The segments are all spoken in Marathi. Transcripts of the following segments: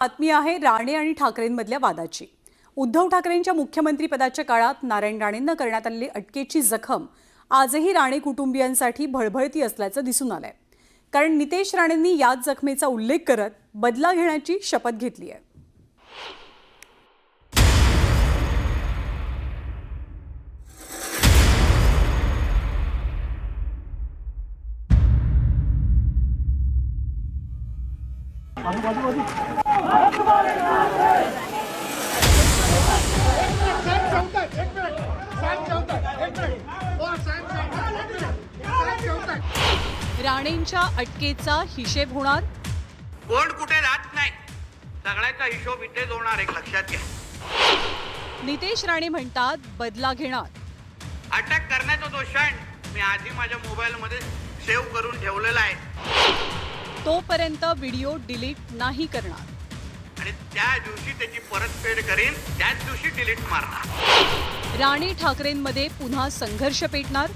बातमी आहे राणे आणि ठाकरेंमधल्या वादाची। उद्धव ठाकरेंच्या मुख्यमंत्रीपदाच्या काळात नारायण राणेंना करण्यात आलेली अटकेची जखम आजही राणे कुटुंबियांसाठी भळभळती असल्याचं दिसून आलंय। कारण नितेश राणेंनी याच जखमेचा उल्लेख करत बदला घेण्याची शपथ घेतली आहे। राणेंच्या अटकेचा हिशेब होणार। कोण कुठे राहत नाही, सगळ्याचा हिशोब इथेच होणार, एक लक्षात घ्या। नितेश राणे म्हणतात बदला घेणार। अटक करण्याचा दोषांड मी आधी माझ्या मोबाईलमध्ये सेव्ह करून ठेवलेला आहे। तोपर्यंत व्हिडिओ डिलीट नाही करणार आणि त्या दिवशी त्याची परतफेड करीन, त्याच दिवशी डिलीट मारणार। राणे ठाकरेंमध्ये पुन्हा संघर्ष पेटणार।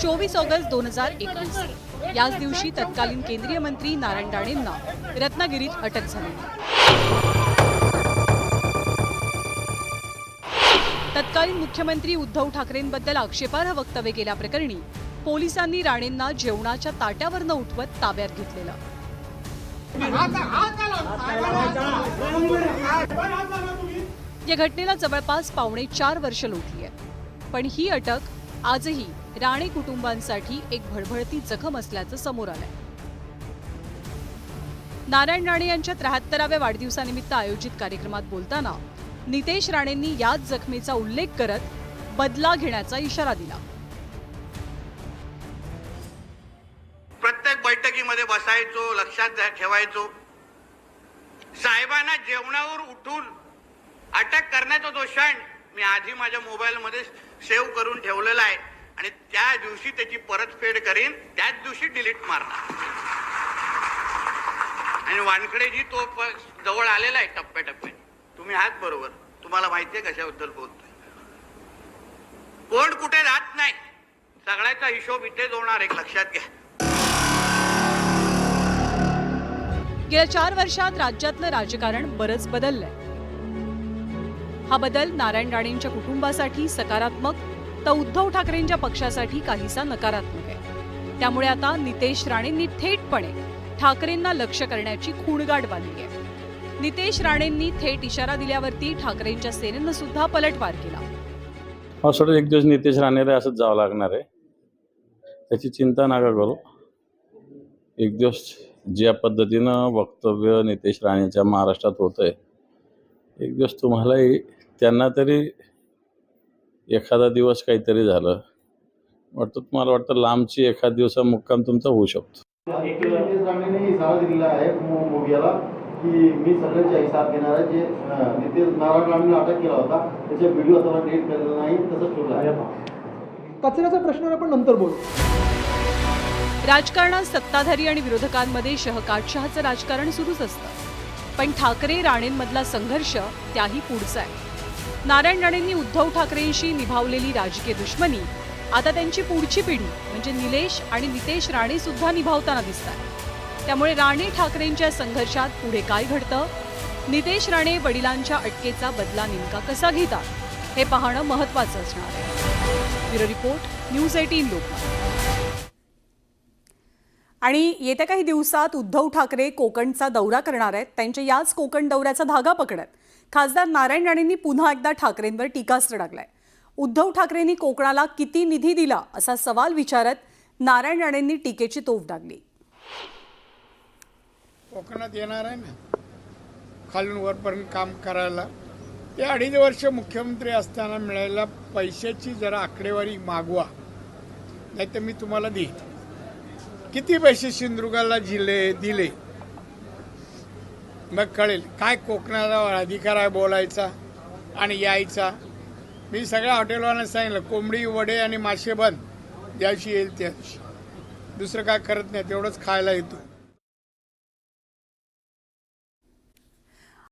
24 ऑगस्ट 2021 याच दिवशी तत्कालीन केंद्रीय मंत्री नारायण राणेंना रत्नागिरीत अटक झाली। तत्कालीन मुख्यमंत्री उद्धव ठाकरेंबद्दल आक्षेपार्ह वक्तव्य केल्याप्रकरणी पोलिसांनी राणेंना जेवणाच्या ताट्यावरनं उठवत ताब्यात घेतलेलं। या घटनेला जवळपास 4.5 वर्ष लोटली आहे, पण ही अटक आजही राणे कुटुंबांसाठी एक भळभळती जखम असल्याचं समोर आलंय। नारायण राणे यांच्या 73व्या वाढदिवसानिमित्त आयोजित कार्यक्रमात बोलताना नितेश राणेंनी याच जखमेचा उल्लेख करत बदला घेण्याचा इशारा दिला। प्रत्येक बैठकीमध्ये बसायचो, लक्षात ठेवायचो, साहेबांना जेवणावर उठून अटक करण्याचा दोषांड मी आधी माझ्या मोबाईलमध्ये सेव्ह करून ठेवलेला आहे आणि त्या दिवशी त्याची परतफेड करीन, त्याच दिवशी डिलीट मारणार। आणि वानखेडेजी तो जवळ आलेला आहे टप्प्याटप्प्याने। तुम्ही आहात बरोबर, तुम्हाला माहिती आहे कशाबद्दल बोलतोय। कोण कुठे राहत नाही, सगळ्याचा हिशोब इथेच होणार, एक लक्षात घ्या। गेल्या 4 वर्षात राज्यातलं राजकारण बरंच बदललंय। हा बदल नारायण राणेंच्या कुटुंबासाठी सकारात्मक तर उद्धव ठाकरेंच्या पक्षासाठी काहीसा नकारात्मक आहे। त्यामुळे आता नितेश राणेंनी थेटपणे ठाकरेंना लक्ष करण्याची खूणगाठ बांधली आहे। नितेश राणेंनी थेट इशारा दिल्यावरती ठाकरेंच्या सेनेनं सुद्धा पलटवार केला। असं एक दिवस नितेश राणेला असंच जावं लागणार आहे, त्याची चिंता नका करू। एक दिवस ज्या पद्धतीनं वक्तव्य नितेश राणेच्या महाराष्ट्रात होतंय, एक दिवस तुम्हालाही त्यांना तरी एखादा दिवस काहीतरी झालं वाटतं, तुम्हाला वाटतं लांबची एखाद दिवसा मुक्काम तुमचा होऊ शकतो। नितेश राणेंनी इशारा दिलेला आहे मोदीला की मी सगळ्यांचा हिसाब घेणार आहे। जे नितेश नारायण राणेंनी अटक केला होता त्याचा व्हिडिओ आता डिलीट केलेला नाही, तसंच ठेवला आहे। कचऱ्याचा प्रश्न आपण नंतर बोलू। राजकारणात सत्ताधारी आणि विरोधकांमध्ये शहकाटशहाचं राजकारण सुरूच असतं, पण ठाकरे राणेंमधला संघर्ष त्याही पुढचा आहे। नारायण राणेंनी उद्धव ठाकरेंशी निभावलेली राजकीय दुश्मनी आता त्यांची पुढची पिढी म्हणजे निलेश आणि नितेश राणे सुद्धा निभावताना दिसतात। त्यामुळे राणे ठाकरेंच्या संघर्षात पुढे काय घडतं, नितेश राणे वडिलांच्या अटकेचा बदला नेमका कसा घेतात हे पाहणं महत्त्वाचं असणार आहे। Bureau report, news 18 Lokmat. आणि येत्या काही दिवसात उद्धव ठाकरे कोकणचा दौरा करणार आहेत। त्यांच्या याच कोकण दौऱ्याचा धागा पकडत खासदार नारायण राणेंनी पुन्हा एकदा ठाकरेंवर टीकास्त्र टाकलाय। उद्धव ठाकरेंनी कोकणाला किती निधी दिला असा सवाल विचारत नारायण राणेंनी टीकेची तोफ डागली। कोकणात येणार आहे ना, खालून वरपर्यंत काम करायला। ते 2.5 वर्ष मुख्यमंत्री असताना मिळालेल्या पैशाची जरा आकडेवारी मागवा, नाही तर मी तुम्हाला देईन। किती पैसे सिंधुदुर्गाला दिले मग कळेल काय कोकणाला अधिकार आहे बोलायचा आणि यायचा। मी सगळ्या हॉटेलवाल्यांना सांगितलं, कोंबडी वडे आणि मासे बंद, ज्या दिवशी येईल त्या दिवशी, दुसरं काय करत नाही, तेवढंच खायला येतो।